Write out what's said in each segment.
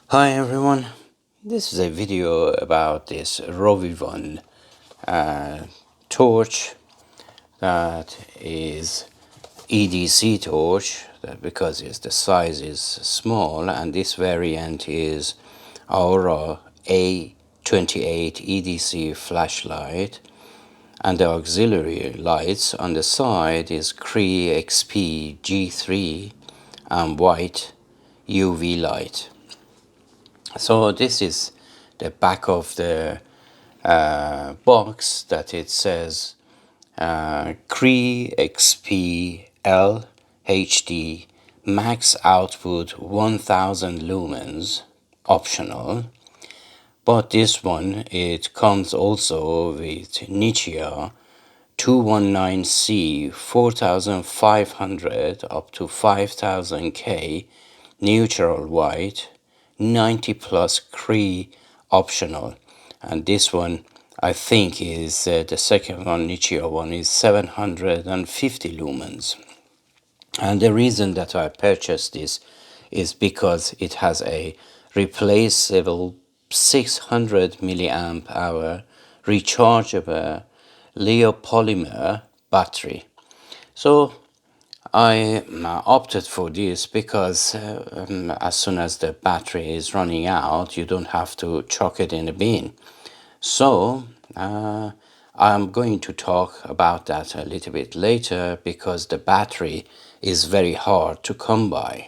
Hi everyone, this is a video about this Rovyvon torch that is EDC torch because the size is small, and this variant is Aura A28 EDC flashlight, and the auxiliary lights on the side is Cree XP G3 and white UV light. So this is the back of the box, that it says Cree XP L HD max output 1000 lumens optional. But this one, it comes also with nitecore 219C 4500 up to 5000K neutral white 90 plus Cree optional, and this one I think is the second one, nitecore one, is 750 lumens. And the reason that I purchased this is because it has a replaceable 600 milliamp hour rechargeable Leopolymer battery. So I opted for this because as soon as the battery is running out, you don't have to chuck it in a bin. So I'm going to talk about that a little bit later, because the battery is very hard to come by.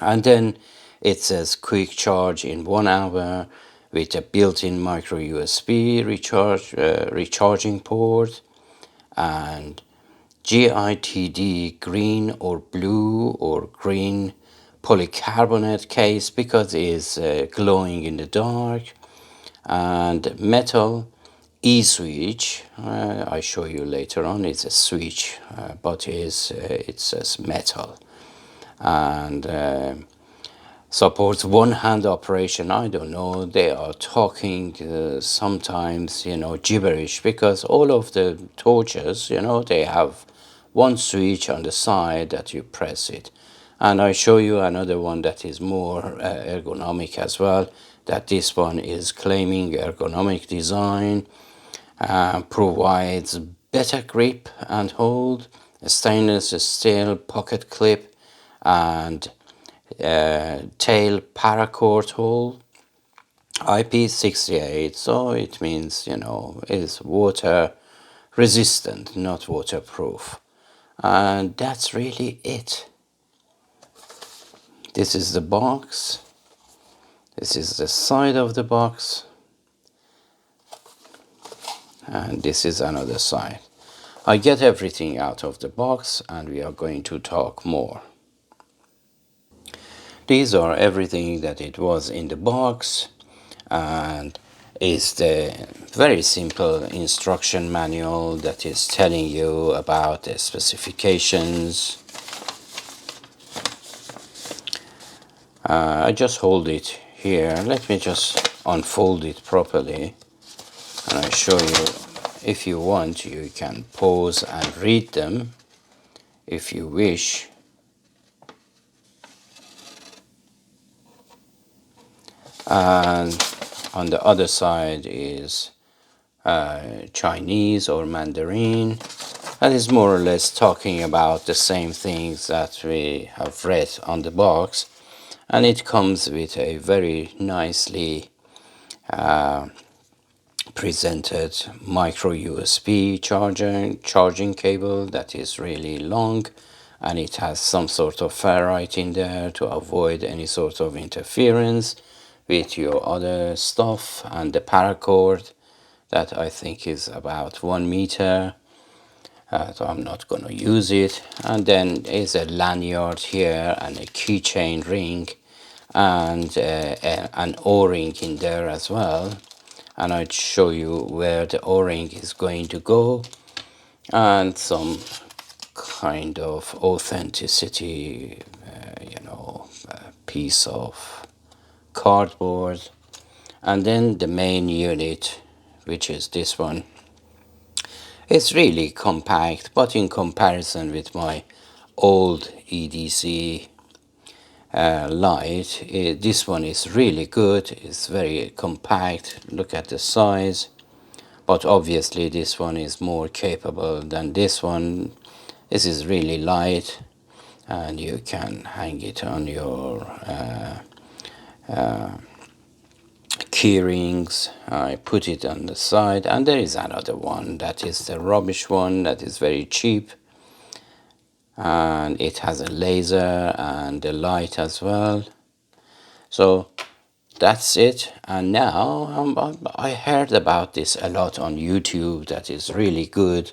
And then it says quick charge in 1 hour with a built-in micro USB recharging port, and GITD green or blue or green polycarbonate case because it is glowing in the dark, and metal e-switch. I show you later on, it's a switch, but it says metal, and supports one-hand operation. I don't know, they are talking sometimes, gibberish, because all of the torches, they have one switch on the side that you press it. And I show you another one that is more ergonomic as well, that this one is claiming ergonomic design, provides better grip and hold, a stainless steel pocket clip, and tail paracord hole, IP68. So it means, it's water resistant, not waterproof. And that's really it. This is the box. This is the side of the box. And this is another side. I get everything out of the box, and we are going to talk more. These are everything that it was in the box, and is the very simple instruction manual that is telling you about the specifications. I just hold it here. Let me just unfold it properly, and I show you. If you want, you can pause and read them if you wish. And on the other side is Chinese or Mandarin. That is more or less talking about the same things that we have read on the box. And it comes with a very nicely presented micro USB charging cable that is really long, and it has some sort of ferrite in there to avoid any sort of interference with your other stuff, and the paracord that I think is about 1 meter. So I'm not going to use it. And then is a lanyard here and a keychain ring, and an o-ring in there as well. And I'd show you where the o-ring is going to go, and some kind of authenticity, piece of cardboard. And then the main unit, which is this one. It's really compact, but in comparison with my old EDC light. This one is really good. It's very compact. Look at the size. But obviously this one is more capable than this one. This is really light, and you can hang it on your key rings. I put it on the side, and there is another one that is the rubbish one that is very cheap, and it has a laser and a light as well. So that's it. And now I heard about this a lot on YouTube, that is really good,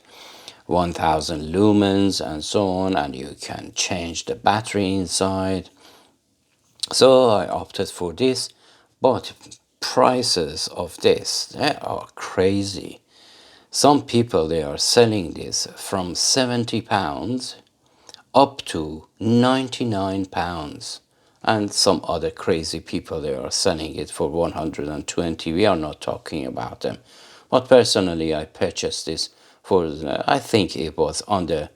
1000 lumens and so on, and you can change the battery inside. So I opted for this, but prices of this, they are crazy. Some people, they are selling this from £70 up to £99, and some other crazy people, they are selling it for 120. We are not talking about them, but personally I purchased this for I think it was under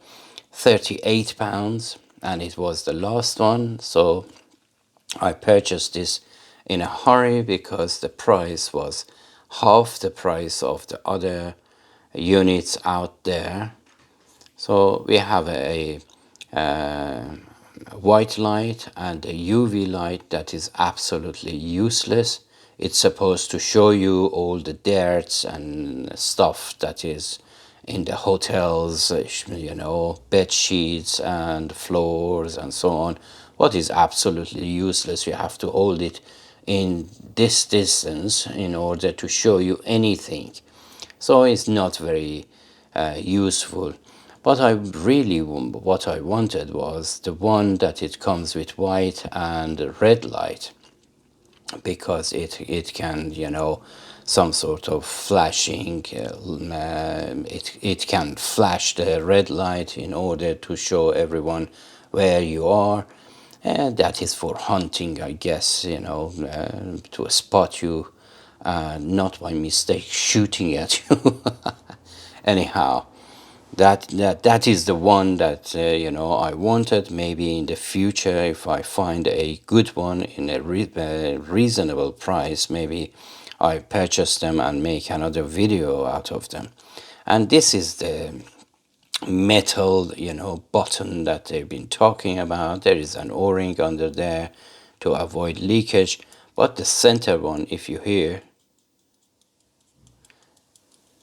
£38, and it was the last one. So I purchased this in a hurry because the price was half the price of the other units out there. So we have a white light and a UV light that is absolutely useless. It's supposed to show you all the dirts and stuff that is in the hotels, you know, bed sheets and floors and so on. What is absolutely useless. You have to hold it in this distance in order to show you anything. So it's not very useful. But what I wanted was the one that it comes with white and red light, because it can, you know, some sort of flashing, it can flash the red light in order to show everyone where you are. And that is for hunting, I guess, you know, to spot you, not by mistake shooting at you. Anyhow, that is the one that you know, I wanted. Maybe in the future, if I find a good one in a reasonable price, maybe I purchase them and make another video out of them. And this is the metal, you know, button that they've been talking about. There is an o-ring under there to avoid leakage, but the center one, if you hear,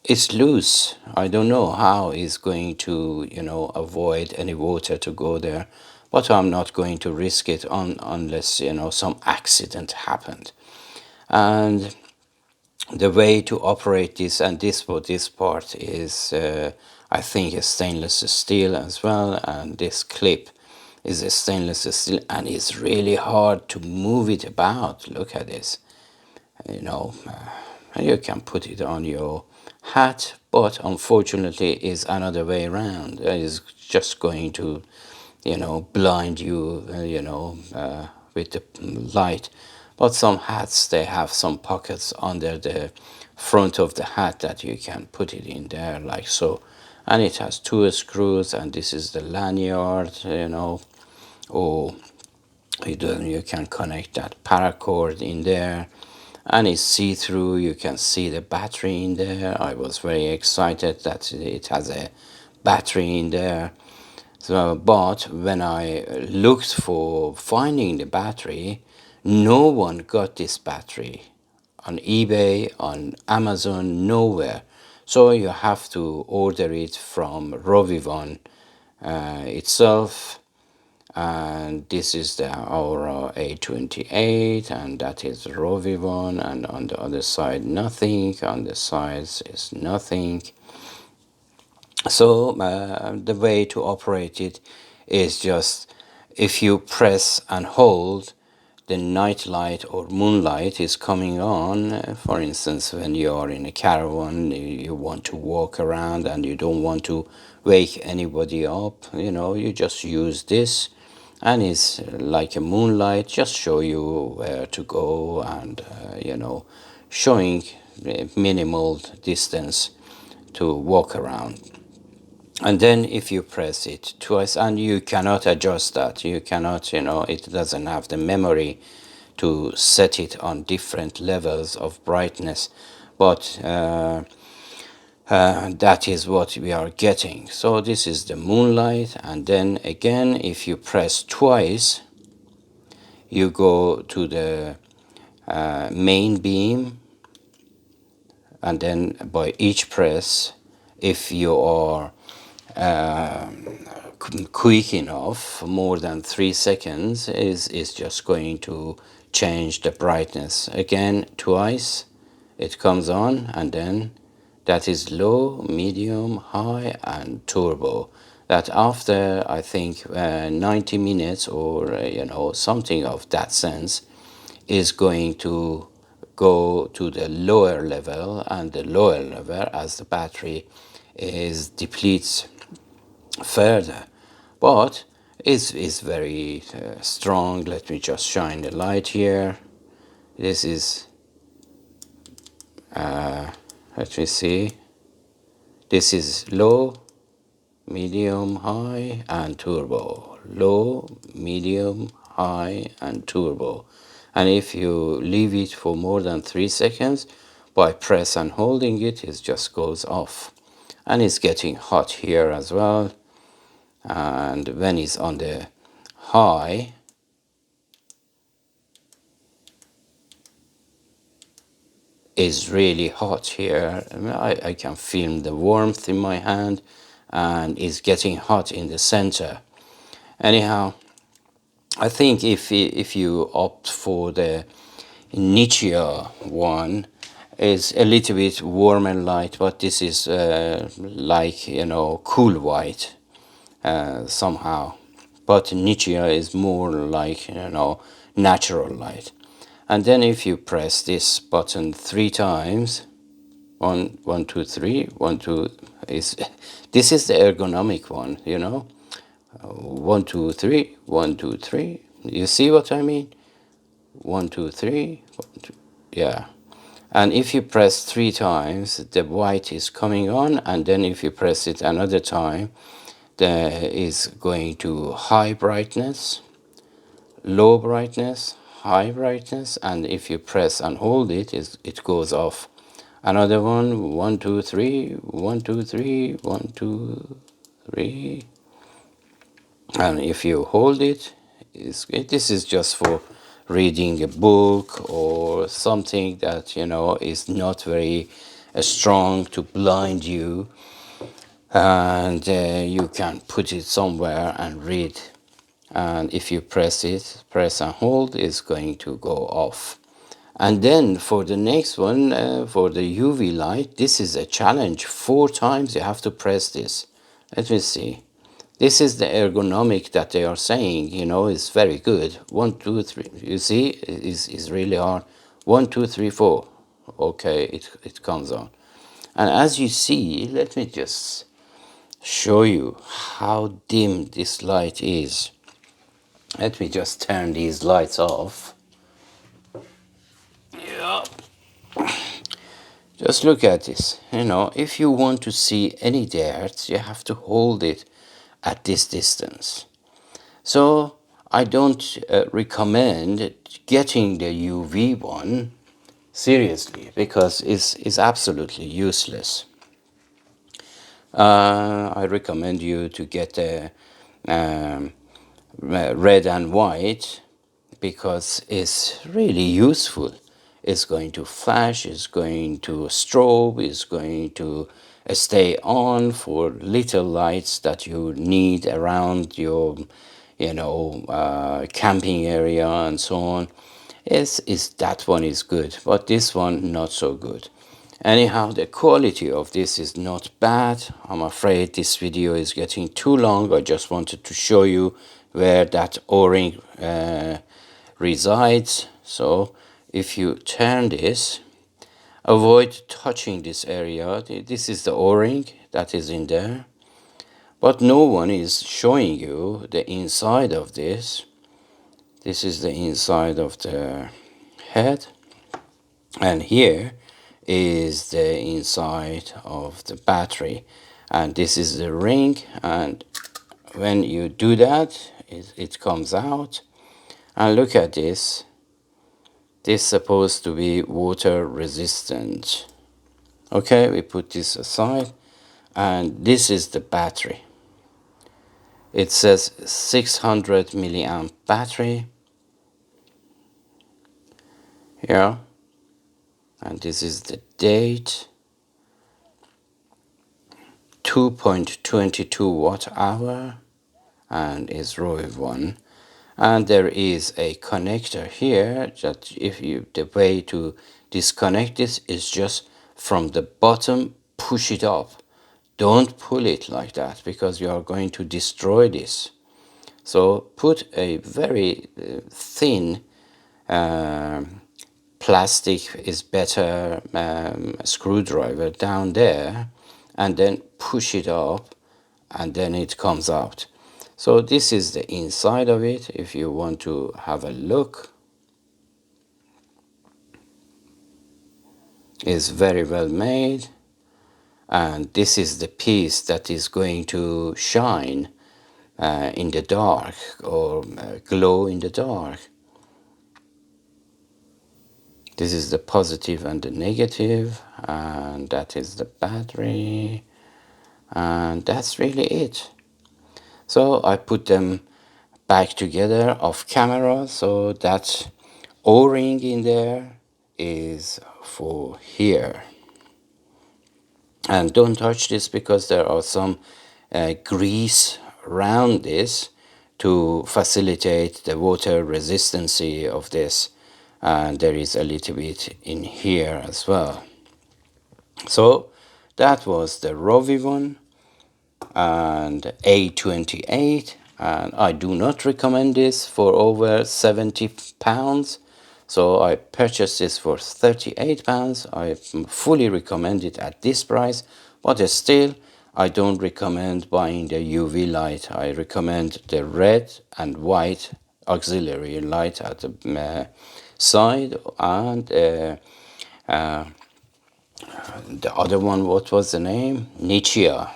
it's loose. I don't know how it's going to, you know, avoid any water to go there, but I'm not going to risk it unless, you know, some accident happened. And the way to operate this, and this part is, I think, a stainless steel as well, and this clip is a stainless steel, and it's really hard to move it about. Look at this, you know. You can put it on your hat, but unfortunately is another way around. It is just going to, you know, blind you, you know, with the light. But some hats, they have some pockets under the front of the hat that you can put it in there like so. And it has two screws, and this is the lanyard, you know, or you can connect that paracord in there, and it's see-through. You can see the battery in there. I was very excited that it has a battery in there. So, but when I looked for finding the battery, no one got this battery on eBay, on Amazon, nowhere. So you have to order it from Rovyvon itself. And this is the Aura A28, and that is Rovyvon, and on the other side nothing, on the sides is nothing. So the way to operate it is just, if you press and hold, the night light or moonlight is coming on. For instance, when you are in a caravan, you want to walk around and you don't want to wake anybody up, you know, you just use this, and it's like a moonlight, just show you where to go, and you know, showing minimal distance to walk around. And then if you press it twice, and you cannot adjust that, you cannot, you know, it doesn't have the memory to set it on different levels of brightness, but that is what we are getting. So this is the moonlight, and then again if you press twice, you go to the main beam, and then by each press, if you are quick enough, more than 3 seconds, is just going to change the brightness. Again twice it comes on, and then that is low, medium, high, and turbo. That after I think 90 minutes, or you know, something of that sense, is going to go to the lower level, and the lower level as the battery is depletes further, but is very strong. Let me just shine the light here. This is let me see, this is low, medium, high, and turbo. Low, medium, high, and turbo. And if you leave it for more than 3 seconds, by press and holding it, it just goes off. And it's getting hot here as well. And when it's on the high, is really hot here. I can feel the warmth in my hand, and it's getting hot in the center. Anyhow, I think if you opt for the nitecore one, is a little bit warmer light, but this is like, you know, cool white somehow. But nitecore is more like, you know, natural light. And then if you press this button 3 times, one, two, three, 1, 2, is this is the ergonomic one, you know. 1, 2, 3, 1, 2, 3. You see what I mean? 1, 2, 3, 1, 2, yeah. And if you press 3 times, the white is coming on, and then if you press it another time, there is going to high brightness, low brightness, high brightness, and if you press and hold it, it goes off. Another one, 1, 2, 3, 1, 2, 3, 1, 2, 3. And if you hold it, this is just for reading a book or something that, you know, is not very strong to blind you, and you can put it somewhere and read. And if you press and hold, it's going to go off. And then for the next one, for the UV light, this is a challenge. 4 times you have to press this. Let me see. This is the ergonomic that they are saying, you know, is very good. 1, 2, 3. You see, is really hard. 1, 2, 3, 4. Okay, it comes on. And as you see, let me just show you how dim this light is. Let me just turn these lights off. Yeah. Just look at this. You know, if you want to see any dirt, you have to hold it at this distance. So I don't recommend getting the UV one seriously, because it's absolutely useless. I recommend you to get the red and white, because it's really useful. It's going to flash, it's going to strobe, it's going to stay on for little lights that you need around your, you know, camping area and so on. Is that one is good, but this one not so good. Anyhow, the quality of this is not bad. I'm afraid this video is getting too long. I just wanted to show you where that O-ring resides. So if you turn this, avoid touching this area. This is the O-ring that is in there, but no one is showing you the inside of this. This is the inside of the head, and here is the inside of the battery. and this is the ring, and when you do that, it comes out. And look at this. This is supposed to be water resistant. Okay, we put this aside, and this is the battery. It says 600 milliamp battery here, and this is the date, 2.22 watt hour, and is Rovyvon. And there is a connector here that if you, the way to disconnect this is just from the bottom, push it up. Don't pull it like that because you are going to destroy this. So put a very thin plastic is better screwdriver down there, and then push it up, and then it comes out. So this is the inside of it. If you want to have a look, it's very well made, and this is the piece that is going to shine in the dark, or glow in the dark. This is the positive and the negative, and that is the battery, and that's really it. So I put them back together off camera, so that O-ring in there is for here. And don't touch this because there are some grease around this to facilitate the water resistancy of this, and there is a little bit in here as well. So that was the Rovyvon and A28, and I do not recommend this for over 70 pounds. So I purchased this for 38 pounds. I fully recommend it at this price, but still I don't recommend buying the UV light. I recommend the red and white auxiliary light at the side, and the other one, what was the name? Nichia.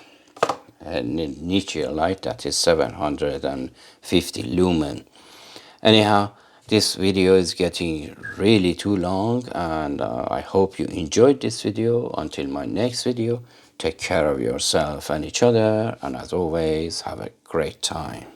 Nitecore light, that is 750 lumen. Anyhow, this video is getting really too long, and I hope you enjoyed this video. Until my next video, take care of yourself and each other, and as always, have a great time.